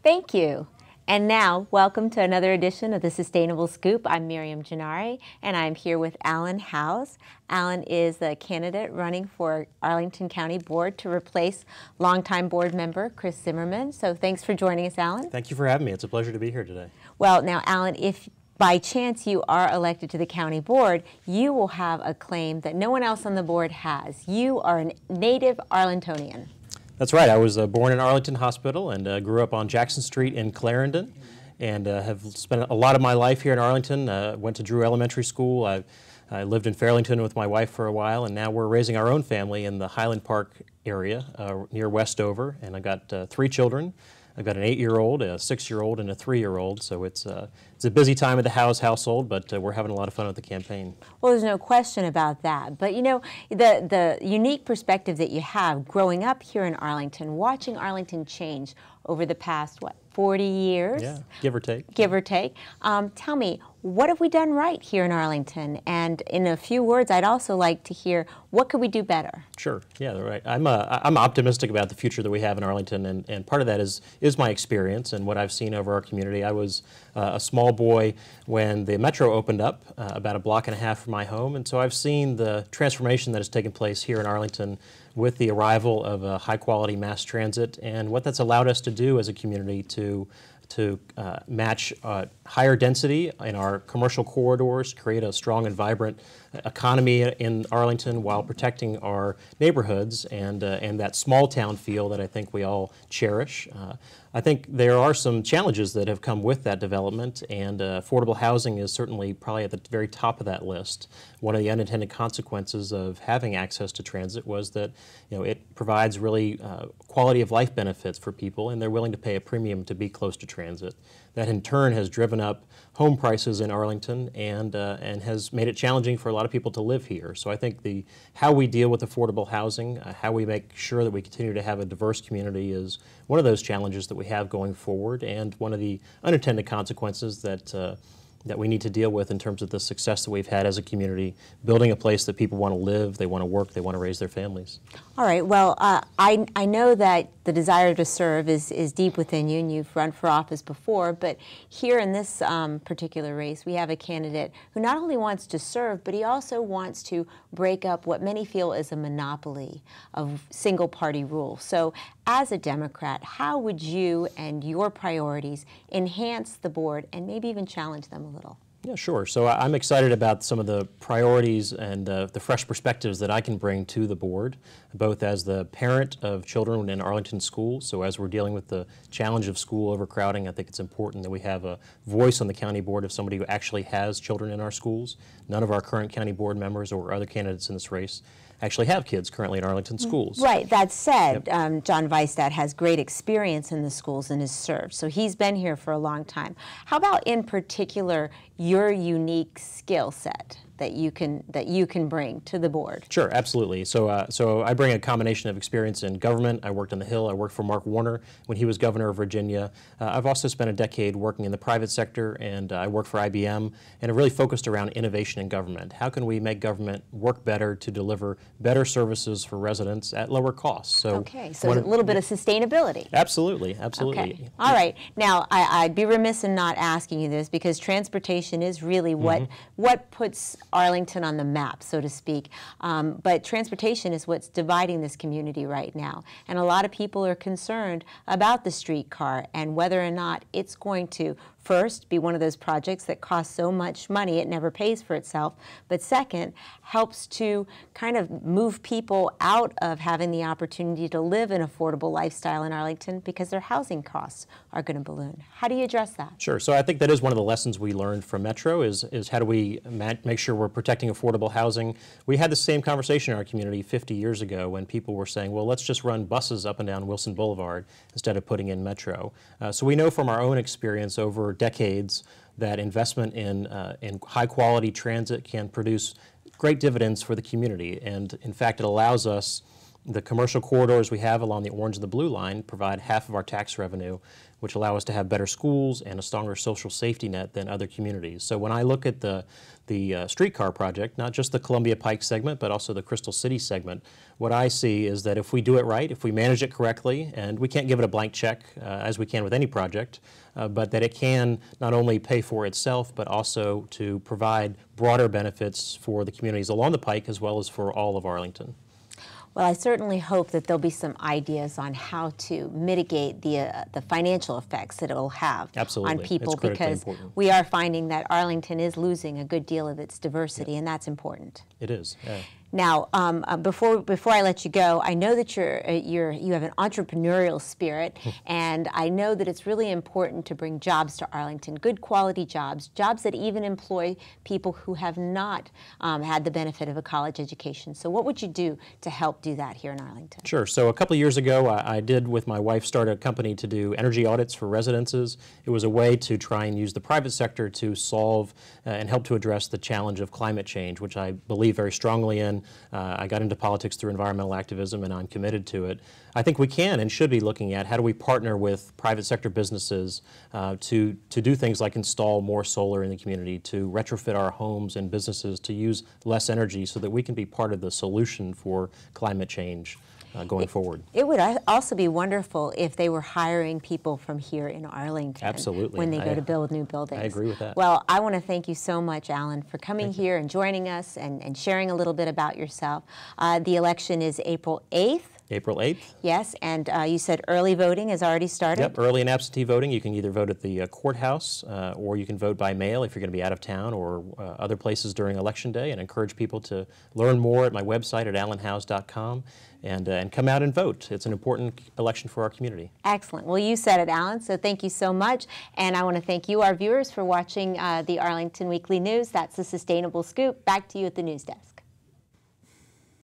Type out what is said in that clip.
Thank you. And now, welcome to another edition of the Sustainable Scoop. I'm Miriam Gennari, and I'm here with Alan Howes. Alan is the candidate running for Arlington County Board to replace longtime board member Chris Zimmerman. So thanks for joining us, Alan. Thank you for having me. It's a pleasure to be here today. Well, now, Alan, if by chance you are elected to the county board, you will have a claim that no one else on the board has. You are a native Arlingtonian. That's right. I was born in Arlington Hospital and grew up on Jackson Street in Clarendon, and have spent a lot of my life here in Arlington. Went to Drew Elementary School. I lived in Fairlington with my wife for a while, and now we're raising our own family in the Highland Park area near Westover. And I got 3 children. I've got an 8-year-old, a 6-year-old, and a 3-year-old. So it's a busy time at the Howes household, but we're having a lot of fun with the campaign. Well, there's no question about that. But you know, the unique perspective that you have growing up here in Arlington, watching Arlington change over the past, 40 years? Yeah, give or take. Give or take. Tell me, what have we done right here in Arlington? And in a few words, I'd also like to hear, what could we do better? Sure. Yeah, right. I'm optimistic about the future that we have in Arlington, and part of that is my experience and what I've seen over our community. I was a small boy when the Metro opened up about a block and a half from my home, and so I've seen the transformation that has taken place here in Arlington with the arrival of high-quality mass transit and what that's allowed us to do as a community to match higher density in our commercial corridors, create a strong and vibrant economy in Arlington while protecting our neighborhoods and that small town feel that I think we all cherish. I think there are some challenges that have come with that development, and affordable housing is certainly probably at the very top of that list. One of the unintended consequences of having access to transit was that it provides really quality of life benefits for people, and they're willing to pay a premium to be close to transit. That in turn has driven up home prices in Arlington and has made it challenging for a lot of people to live here. So I think how we deal with affordable housing, how we make sure that we continue to have a diverse community is one of those challenges that we have going forward, and one of the unintended consequences that we need to deal with in terms of the success that we've had as a community, building a place that people want to live, they want to work, they want to raise their families. All right. Well, I know that the desire to serve is deep within you, and you've run for office before, but here in this particular race, we have a candidate who not only wants to serve, but he also wants to break up what many feel is a monopoly of single-party rule. So as a Democrat, how would you and your priorities enhance the board and maybe even challenge them a little? Yeah, sure. So I'm excited about some of the priorities and the fresh perspectives that I can bring to the board, both as the parent of children in Arlington schools. So as we're dealing with the challenge of school overcrowding, I think it's important that we have a voice on the county board of somebody who actually has children in our schools. None of our current county board members or other candidates in this race actually have kids currently in Arlington schools. Right. That said, John Weistat has great experience in the schools and has served, so he's been here for a long time. How about in particular your unique skill set that you can bring to the board? Sure, absolutely. So I bring a combination of experience in government. I worked on the Hill. I worked for Mark Warner when he was governor of Virginia. I've also spent a decade working in the private sector, and I worked for IBM, and have really focused around innovation in government. How can we make government work better to deliver better services for residents at lower costs? So okay, so a little bit of sustainability. Absolutely, absolutely. Okay. All right. Now, I'd be remiss in not asking you this, because transportation is really what puts Arlington on the map, so to speak. But transportation is what's dividing this community right now. And a lot of people are concerned about the streetcar and whether or not it's going to first, be one of those projects that costs so much money it never pays for itself, but second, helps to kind of move people out of having the opportunity to live an affordable lifestyle in Arlington because their housing costs are going to balloon. How do you address that? Sure. So I think that is one of the lessons we learned from Metro is how do we make sure we're protecting affordable housing. We had the same conversation in our community 50 years ago when people were saying, well, let's just run buses up and down Wilson Boulevard instead of putting in Metro. So we know from our own experience over decades that investment in high-quality transit can produce great dividends for the community. And in fact, it allows us The commercial corridors we have along the orange and the blue line provide half of our tax revenue, which allow us to have better schools and a stronger social safety net than other communities. So when I look at the streetcar project, not just the Columbia Pike segment, but also the Crystal City segment, what I see is that if we do it right, if we manage it correctly, and we can't give it a blank check as we can with any project, but that it can not only pay for itself, but also to provide broader benefits for the communities along the Pike as well as for all of Arlington. Well, I certainly hope that there'll be some ideas on how to mitigate the financial effects that it'll have Absolutely. on people, It's critically because important. we are finding that Arlington is losing a good deal of its diversity, and that's important. It is. Now, before I let you go, I know that you have an entrepreneurial spirit, and I know that it's really important to bring jobs to Arlington, good quality jobs, jobs that even employ people who have not had the benefit of a college education. So what would you do to help do that here in Arlington? Sure. So a couple of years ago, I did, with my wife, start a company to do energy audits for residences. It was a way to try and use the private sector to solve and help to address the challenge of climate change, which I believe very strongly in. I got into politics through environmental activism, and I'm committed to it. I think we can and should be looking at how do we partner with private sector businesses to do things like install more solar in the community, to retrofit our homes and businesses to use less energy so that we can be part of the solution for climate change going forward. It would also be wonderful if they were hiring people from here in Arlington. Absolutely. When they go to build new buildings. I agree with that. Well, I want to thank you so much, Alan, for coming here and joining us and sharing a little bit about yourself. The election is April 8th. April 8th. Yes, and you said early voting has already started? Yep, early and absentee voting. You can either vote at the courthouse or you can vote by mail if you're going to be out of town or other places during Election Day, and encourage people to learn more at my website at alanhowes.com and come out and vote. It's an important election for our community. Excellent. Well, you said it, Alan, so thank you so much. And I want to thank you, our viewers, for watching the Arlington Weekly News. That's the Sustainable Scoop. Back to you at the news desk.